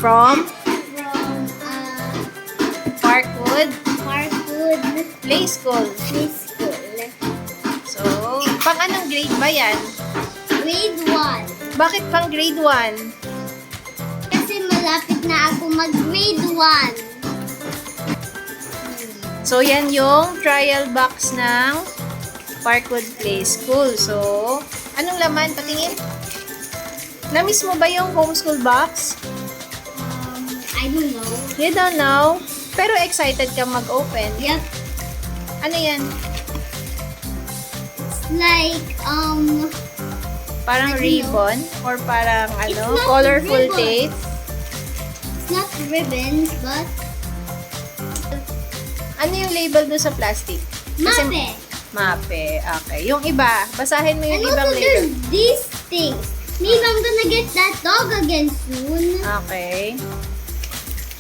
From From Parkwood Parkwood Play School. Preschool. So, pang anong grade ba yan? Grade 1. Bakit pang grade 1? Kasi malapit na ako mag-grade 1. So, yan yung trial box ng Parkwood Play School. So, anong laman? Patingin. Na-miss mo ba yung homeschool box? I don't know. You don't know? Pero excited ka mag-open. Yep. Ano yan? It's like, Parang I don't ribbon? Or parang It's ano? not Colorful ribbon. tape? it's not ribbons, but Ano yung label doon sa plastic? Kasi- mape. Mape. Okay. Yung iba, basahin mo yung And ibang also label. there's these things. Maybe I'm gonna get that dog again soon. Okay.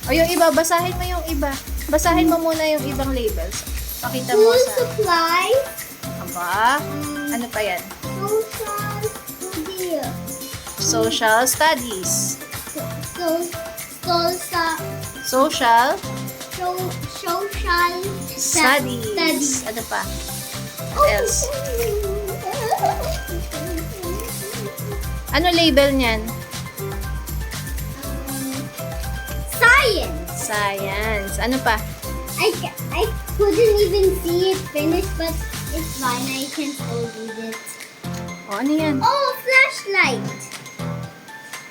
O yung iba, basahin mo yung iba. Basahin mo muna yung ibang labels. Pakita mo School sa... supplies. Aba, ano pa yan? Social studies. Social studies. Social Studies. Ano pa? What else? Ano label niyan? Science. Science. Ano pa? I couldn't even see it finish, but it's fine. I can still read it. O, ano yan? Oh, flashlight.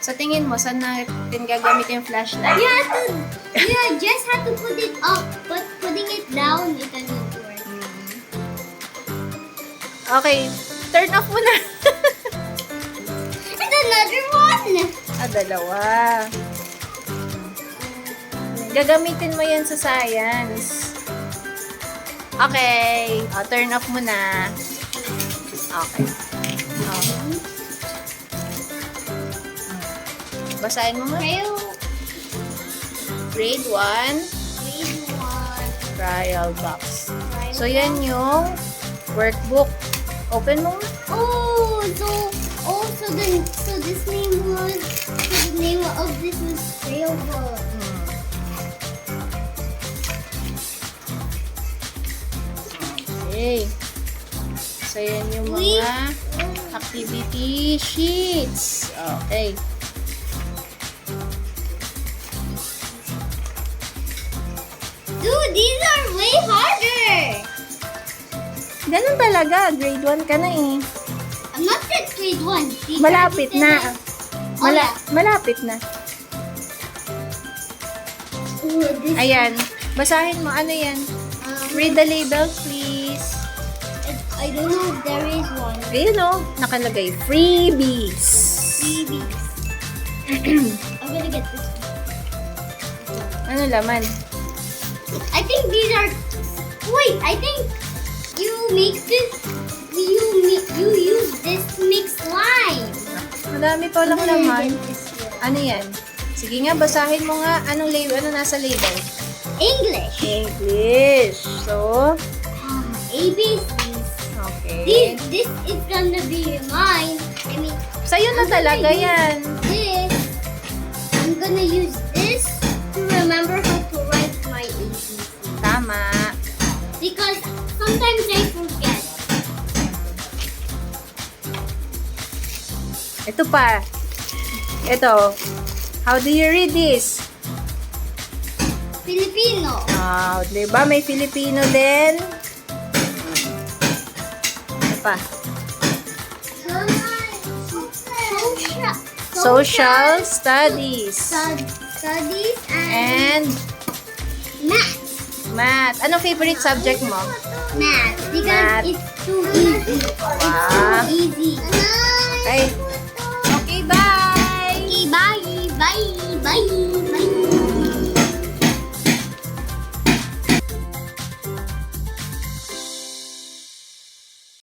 Sa tingin mo, saan natin gagamitin yung flashlight? You just have to put it up, but putting it down, it doesn't work. Okay, turn off mo na. And another one. Dalawa. Gagamitin mo yan sa science. Okay. Turn off mo na. Okay. Basahin mo nga. Kayo, Grade 1, grade 1. trial box. So, yan yung workbook. Open mo nga. Oh, so this name was, the name of this was Sailboat. Okay. So, yan yung mga activity sheets. Okay. Dude, these are way harder. Ganun talaga. Grade 1 ka na eh. I'm not at grade 1. Teacher, Malapit you na. said that- Oh, yeah. Malapit na. Oh, this, Ayan. Basahin mo. Ano yan? Read the label, please. I don't know if there is one. Ayun o. Nakalagay. Freebies. Babies. I'm gonna get this one. Ano laman? I think these are. Wait, I think you mix this. You use this to mix slime. Madami pa lang I'm gonna laman. get this one. Ano yan? Sige nga, basahin mo nga. Anong label? Ano nasa label? English. English. So, ABCs. okay. This is gonna be mine. I mean, Sa'yo na talaga yan. this. I'm gonna use this to remember how to write my ABCs. Tama. Because sometimes I forget. Ito pa. Ito. How do you read this? Filipino. Diba? May Filipino din. Ano pa? Social studies. Studies and And math. math. Anong favorite subject mo? Math. Because Math. it's too easy. Wow. It's too easy. Okay.